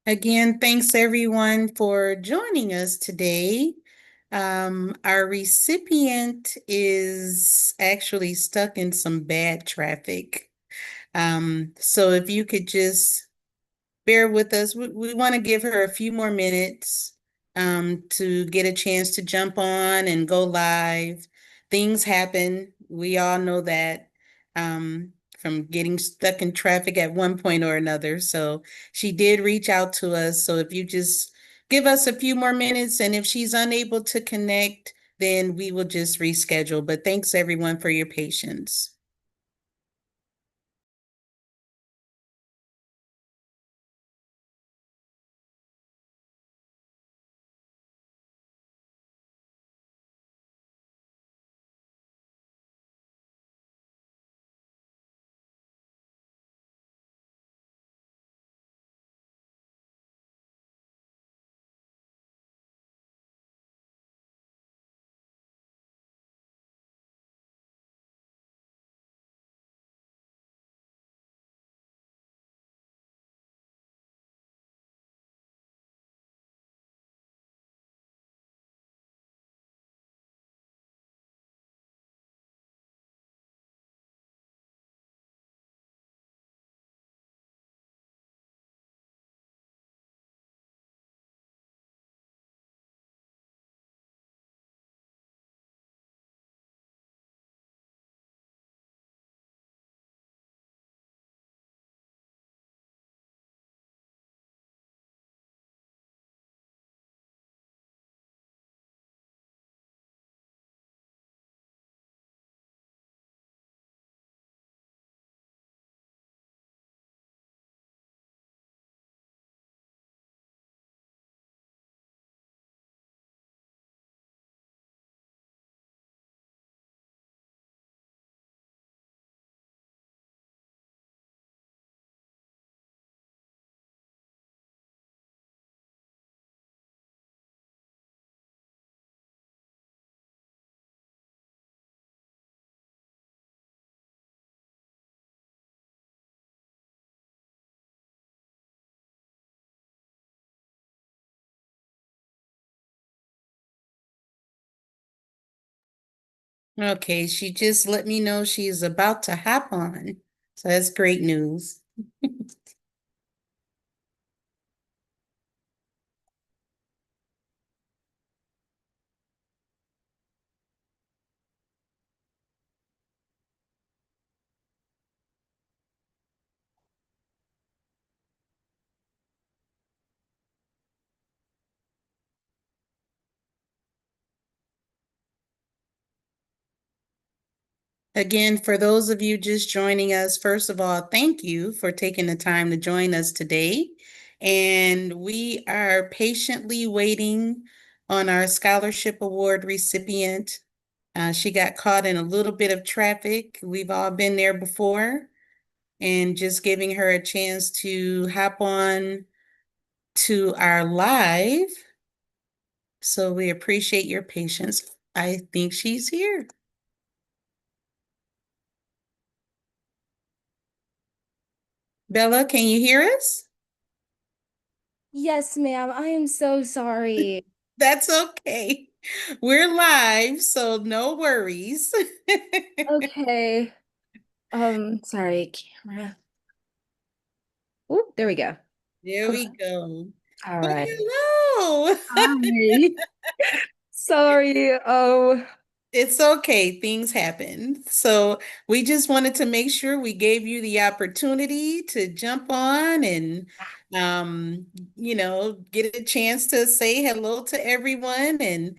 Again, thanks everyone for joining us today. Our recipient is actually stuck in some bad traffic. So if you could just bear with us, we want to give her a few more minutes to get a chance to jump on and go live. Things happen. We all know that from getting stuck in traffic at one point or another. So she did reach out to us. So if you just give us a few more minutes, and if she's unable to connect, then we will just reschedule. But thanks everyone for your patience. Okay, she just let me know she's about to hop on. So that's great news. Again, for those of you just joining us, first of all, thank you for taking the time to join us today. And we are patiently waiting on our scholarship award recipient. She got caught in a little bit of traffic. We've all been there before, and just giving her a chance to hop on to our live. So we appreciate your patience. I think she's here. Bella, can you hear us? Yes, ma'am. I am so sorry. That's okay. We're live, so no worries. Okay. Sorry, camera. Oh, there we go. There we go. All Well, right. hello. Hi. Sorry. Oh, It's okay. Things happen. So we just wanted to make sure we gave you the opportunity to jump on and get a chance to say hello to everyone, and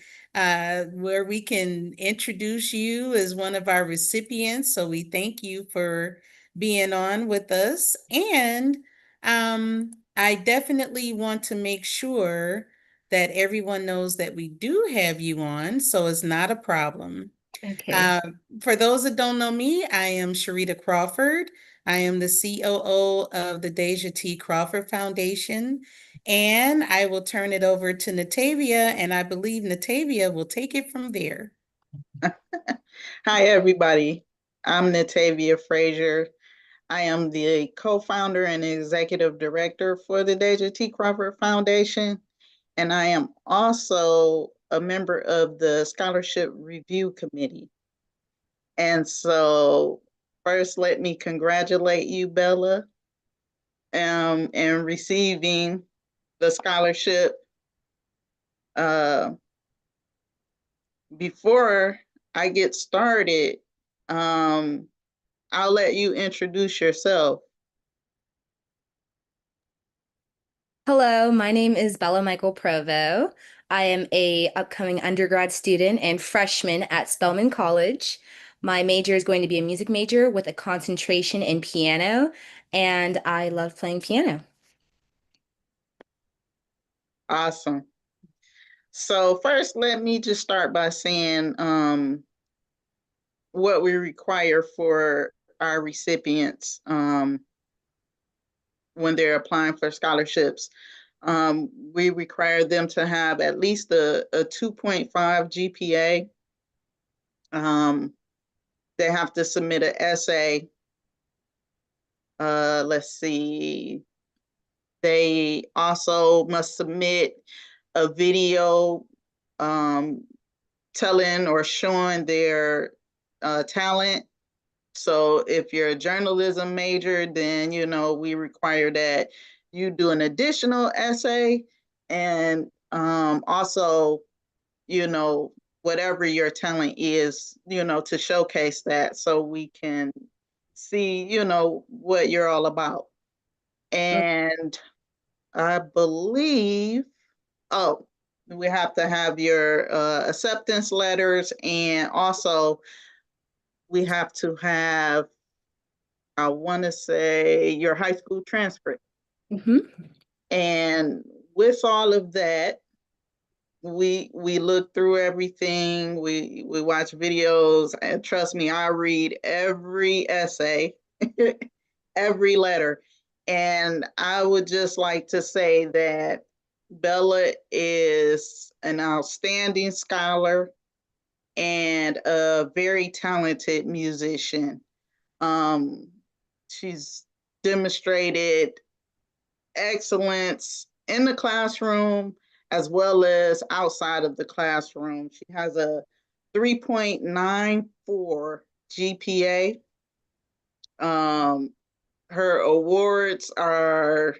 where we can introduce you as one of our recipients. So we thank you for being on with us. And I definitely want to make sure that everyone knows that we do have you on, so it's not a problem. okay. Uh, for those that don't know me, I am Sharita Crawford. I am the COO of the Deja T. Crawford Foundation, and I will turn it over to Natavia, and I believe Natavia will take it from there. Hi, everybody. I'm Natavia Frazier. I am the co-founder and executive director for the Deja T. Crawford Foundation, and I am also a member of the Scholarship Review Committee. And so first, let me congratulate you, Bella, in receiving the scholarship. Uh, Before I get started, um, I'll let you introduce yourself. Hello, my name is Bella Michael Provo. I am a upcoming undergrad student and freshman at Spelman College. My major is going to be a music major with a concentration in piano, and I love playing piano. Awesome. So first, let me just start by saying what we require for our recipients when they're applying for scholarships. We require them to have at least a 2.5 GPA. They have to submit an essay. Let's see. They also must submit a video telling or showing their talent. So if you're a journalism major, then we require that you do an additional essay and also whatever your talent is, to showcase that so we can see what you're all about. And I believe, oh, we have to have your acceptance letters, and also we have to have, I want to say, your high school transcript. Mm-hmm. And with all of that, we look through everything. We watch videos, and trust me, I read every essay, every letter. And I would just like to say that Bella is an outstanding scholar and a very talented musician. Um, she's demonstrated excellence in the classroom as well as outside of the classroom. She has a 3.94 GPA. Um, Her awards are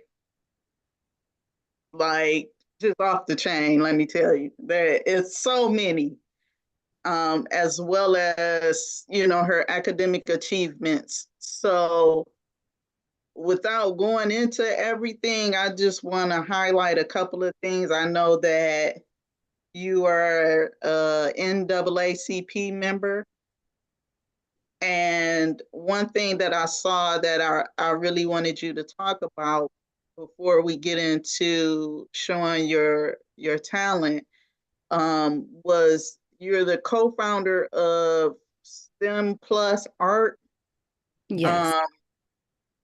like just off the chain, let me tell you. There is so many. As well as, her academic achievements. So without going into everything, I just want to highlight a couple of things. I know that you are a NAACP member. And one thing that I saw that I really wanted you to talk about before we get into showing your talent was you're the co-founder of STEM Plus Art. Yes. Um,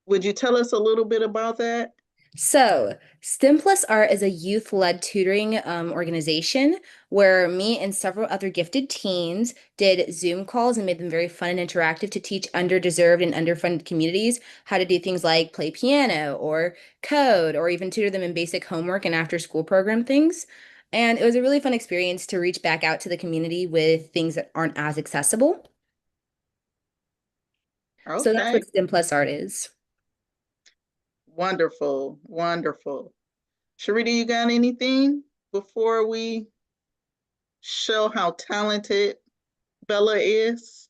would you tell us a little bit about that? So, STEM Plus Art is a youth-led tutoring organization where me and several other gifted teens did Zoom calls and made them very fun and interactive to teach underdeserved and underfunded communities how to do things like play piano or code or even tutor them in basic homework and after-school program things. And it was a really fun experience to reach back out to the community with things that aren't as accessible. So that's Okay, what STEM Plus Art is. wonderful, wonderful. Sharita, you got anything before we show how talented Bella is?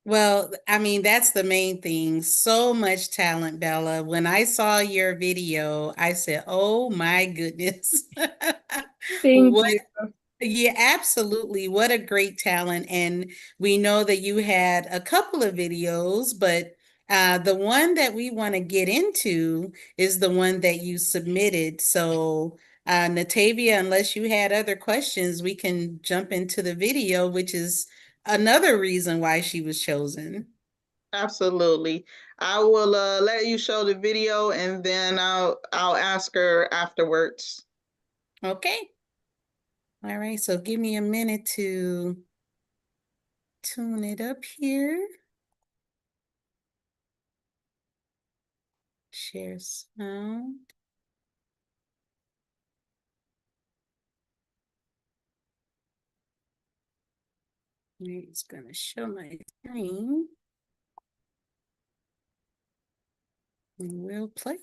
Well, I mean, that's the main thing. So much talent, Bella. When I saw your video, I said, "Oh my goodness." Thank What you. Yeah, absolutely. What a great talent. And we know that you had a couple of videos, but the one that we want to get into is the one that you submitted. So, Natavia, unless you had other questions, we can jump into the video, which is another reason why she was chosen. Absolutely. I will let you show the video and then I'll ask her afterwards. Okay. All right. So give me a minute to tune it up here. Share sound. It's going to show my screen. And we'll play.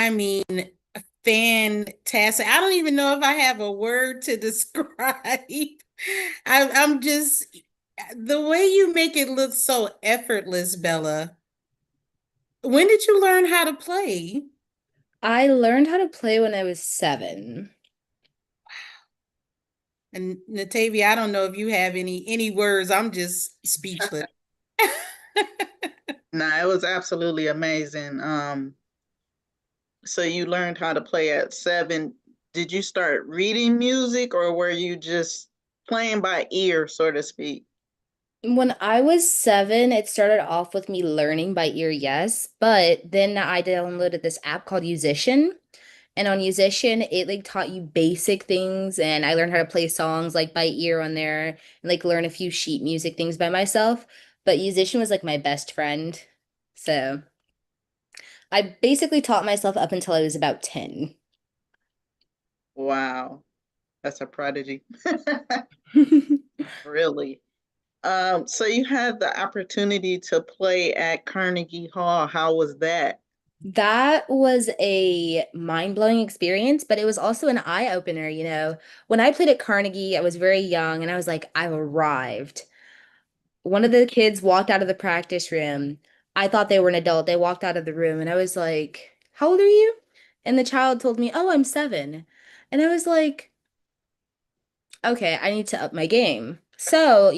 I mean, fantastic. I don't even know if I have a word to describe. I'm just the way you make it look so effortless, Bella. When did you learn how to play? I learned how to play when I was 7. And Natavia, I don't know if you have any words. I'm just speechless. Nah, it was absolutely amazing. So you learned how to play at 7. Did you start reading music or were you just playing by ear, so to speak? When I was 7, it started off with me learning by ear, yes, but then I downloaded this app called Musician. And on Musician, it like taught you basic things, and I learned how to play songs like by ear on there and like learn a few sheet music things by myself. But Musician was like my best friend. So I basically taught myself up until I was about 10. Wow, that's a prodigy. Really. So you had the opportunity to play at Carnegie Hall. How was that? That was a mind-blowing experience, but it was also an eye-opener, When I played at Carnegie, I was very young and I was like, I've arrived. One of the kids walked out of the practice room. I thought they were an adult. They walked out of the room and I was like, how old are you? And the child told me, oh, I'm 7. And I was like, okay, I need to up my game. So,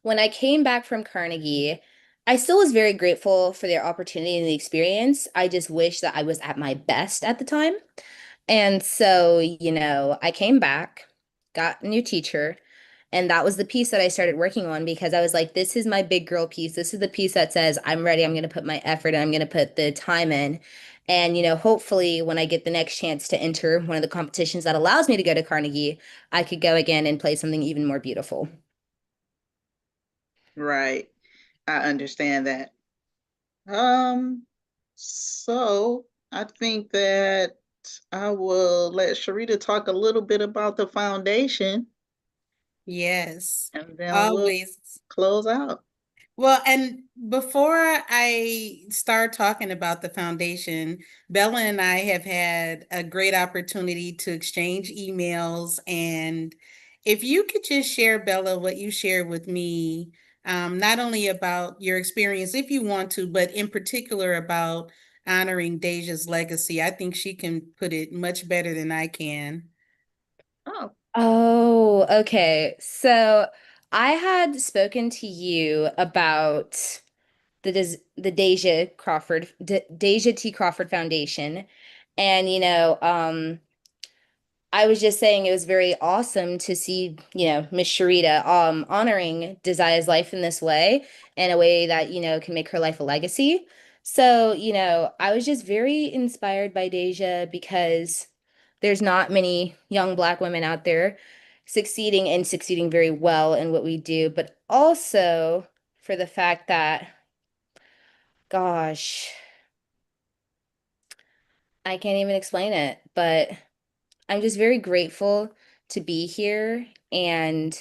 when I came back from Carnegie, I still was very grateful for their opportunity and the experience. I just wish that I was at my best at the time. And so, I came back, got a new teacher, and that was the piece that I started working on because I was like, this is my big girl piece. This is the piece that says, I'm ready. I'm going to put my effort and I'm going to put the time in. And, hopefully when I get the next chance to enter one of the competitions that allows me to go to Carnegie, I could go again and play something even more beautiful. Right. I understand that. Um, so I think that I will let Sharita talk a little bit about the foundation Yes, and then we'll always. close out. Well, and before I start talking about the foundation, Bella and I have had a great opportunity to exchange emails. And if you could just share, Bella, what you shared with me, not only about your experience, if you want to, but in particular about honoring Deja's legacy, I think she can put it much better than I can. Oh, Oh, okay. So I had spoken to you about the Deja T. Crawford Foundation. And I was just saying it was very awesome to see, Miss Sharita honoring Desiree life in this way, in a way that, can make her life a legacy. So, I was just very inspired by Deja because there's not many young Black women out there succeeding and succeeding very well in what we do, but also for the fact that, gosh, I can't even explain it, but I'm just very grateful to be here. And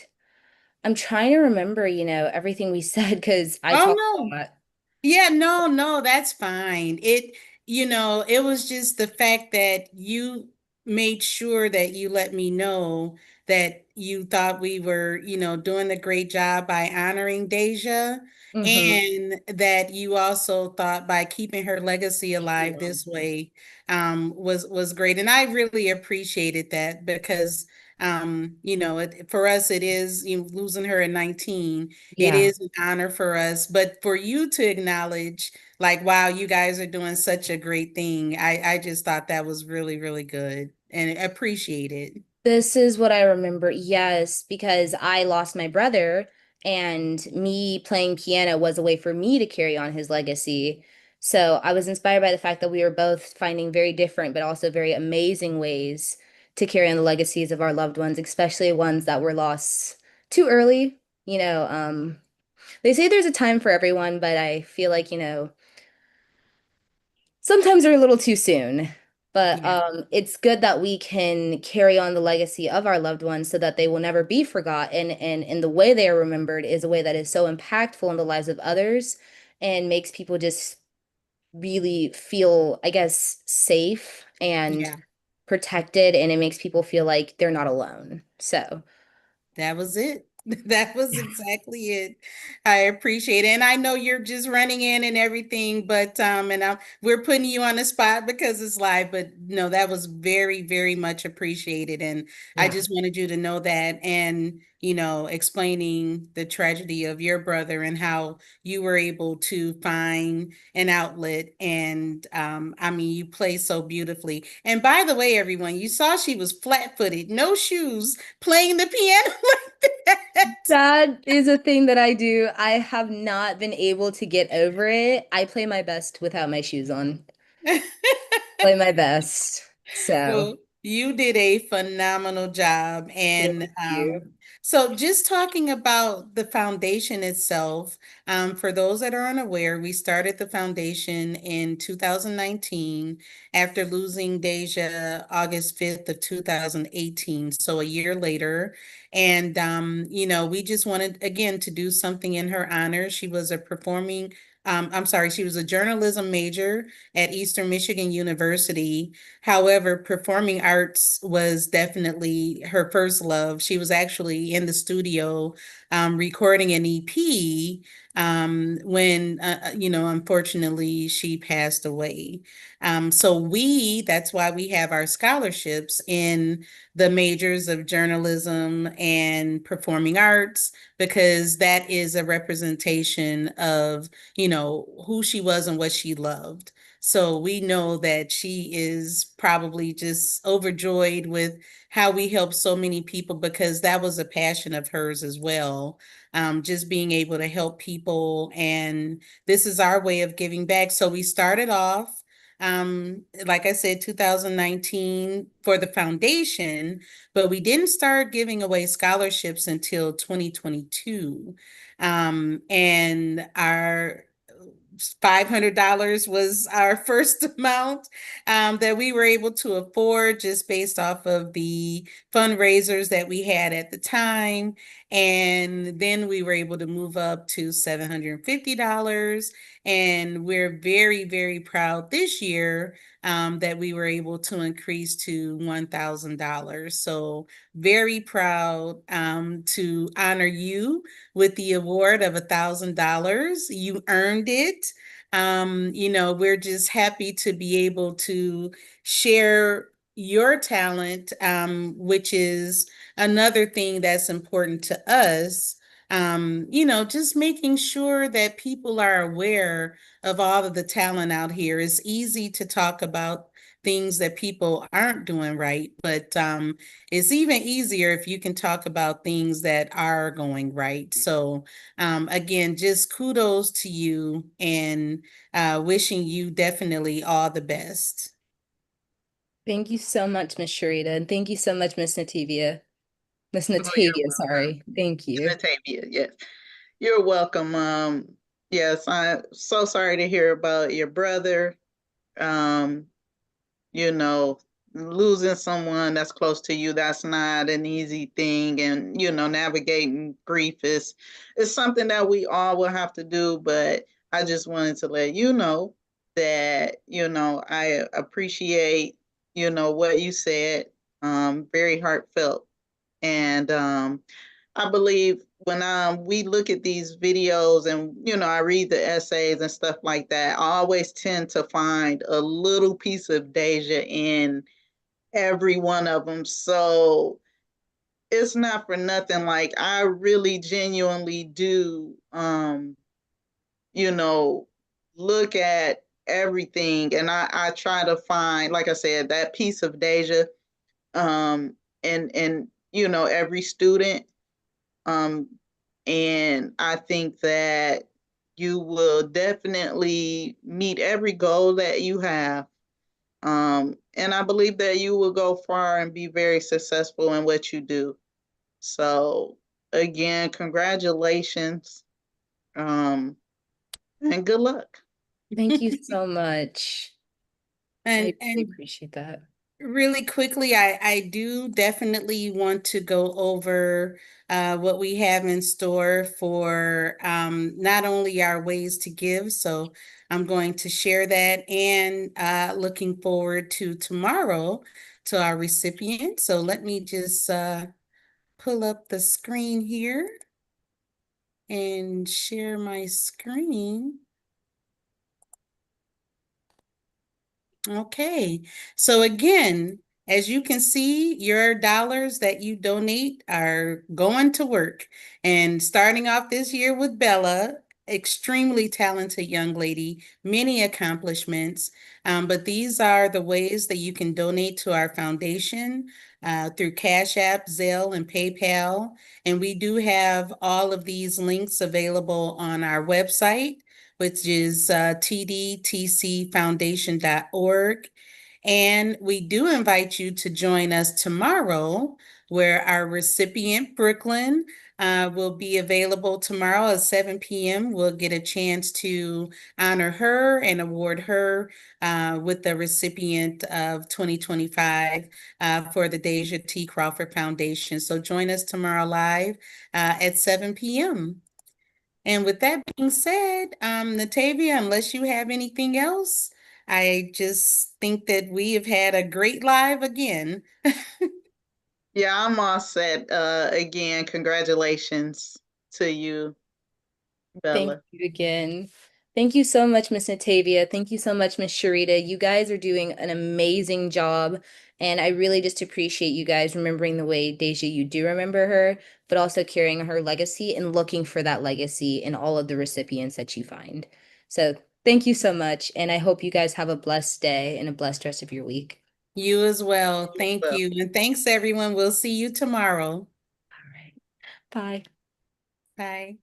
I'm trying to remember, everything we said because I Oh, talked a no. lot. Yeah, no, no, that's fine. It was just the fact that you made sure that you let me know that you thought we were, doing a great job by honoring Deja, Hmm. and that you also thought by keeping her legacy alive this way, was great. And I really appreciated that because for us it is, losing her at 19. It Yeah. is an honor for us, but for you to acknowledge, like, wow, you guys are doing such a great thing. I just thought that was really, really good and appreciate it. This is what I remember. Yes, because I lost my brother, and me playing piano was a way for me to carry on his legacy. So I was inspired by the fact that we were both finding very different, but also very amazing ways to carry on the legacies of our loved ones, especially ones that were lost too early. They say there's a time for everyone, but I feel like, sometimes they're a little too soon. But Yeah. it's good that we can carry on the legacy of our loved ones so that they will never be forgotten. And the way they are remembered is a way that is so impactful in the lives of others and makes people just really feel, I guess, safe and Yeah. protected, and it makes people feel like they're not alone. So, That was it. That was yeah. exactly it. I appreciate it. And I know you're just running in and everything, but we're putting you on the spot because it's live, but no, that was very, very much appreciated. And I Yeah. just wanted you to know that and, explaining the tragedy of your brother and how you were able to find an outlet. And I mean, you play so beautifully. And by the way, everyone, you saw she was flat-footed, no shoes, playing the piano like that. That is a thing that I do. I have not been able to get over it. I play my best without my shoes on. Play my best. So, Well, you did a phenomenal job. thank And you. so, just talking about the foundation itself, for those that are unaware, we started the foundation in 2019 after losing Deja August 5th of 2018, so a year later. And, we just wanted, again, to do something in her honor. She was a I'm sorry, she was a journalism major at Eastern Michigan University. However, performing arts was definitely her first love. She was actually in the studio recording an EP when, unfortunately, she passed away. That's why we have our scholarships in the majors of journalism and performing arts, because that is a representation of, who she was and what she loved. So we know that she is probably just overjoyed with how we help so many people, because that was a passion of hers as well. Just being able to help people. And this is our way of giving back. So we started off, like I said, 2019 for the foundation, but we didn't start giving away scholarships until 2022. And our $500 was our first amount that we were able to afford, just based off of the fundraisers that we had at the time. And then we were able to move up to $750. And we're very, very proud this year that we were able to increase to $1,000. So very proud to honor you with the award of $1,000. You earned it. We're just happy to be able to share your talent, which is another thing that's important to us. Just making sure that people are aware of all of the talent out here. It's easy to talk about things that people aren't doing right, but it's even easier if you can talk about things that are going right. So, again, just kudos to you, and wishing you definitely all the best. Thank you so much, Miss Sharita, and thank you so much, Miss Natavia. Miss Oh, you're Natavia, welcome. sorry. Thank you. Natavia, yes. You're welcome. Yes, I'm so sorry to hear about your brother. Um, you know, losing someone that's close to you, that's not an easy thing. And, navigating grief is something that we all will have to do. But I just wanted to let you know that, I appreciate, what you said. Very heartfelt. And I believe when we look at these videos and I read the essays and stuff like that, I always tend to find a little piece of Deja in every one of them. So it's not for nothing. Like I really genuinely do, you know, look at everything, and I try to find, like I said, that piece of Deja, um, and every student. Um, and I think that you will definitely meet every goal that you have. And I believe that you will go far and be very successful in what you do. So, again, congratulations, and good luck. Thank you so much. I And really appreciate that. Really quickly, I do definitely want to go over what we have in store for not only our ways to give, so I'm going to share that and looking forward to tomorrow to our recipient. So let me just pull up the screen here and share my screen. Okay, so again, as you can see, your dollars that you donate are going to work. And starting off this year with Bella, extremely talented young lady, many accomplishments. But these are the ways that you can donate to our foundation through Cash App, Zelle, and PayPal. And we do have all of these links available on our website, which is tdtcfoundation.org. And we do invite you to join us tomorrow, where our recipient, Brooklyn, will be available tomorrow at 7 p.m. We'll get a chance to honor her and award her with the recipient of 2025 for the Deja T. Crawford Foundation. So join us tomorrow live at 7 p.m. And with that being said, Natavia, unless you have anything else, I just think that we have had a great live again. Yeah, I'm all set. Again, congratulations to you, Thank Bella. you again. Thank you so much, Miss Natavia. Thank you so much, Miss Sharita. You guys are doing an amazing job. And I really just appreciate you guys remembering the way Deja you do remember her, but also carrying her legacy and looking for that legacy in all of the recipients that you find. So thank you so much. And I hope you guys have a blessed day and a blessed rest of your week. You as well. Thank Well, you. And thanks, everyone. We'll see you tomorrow. All right. Bye. Bye.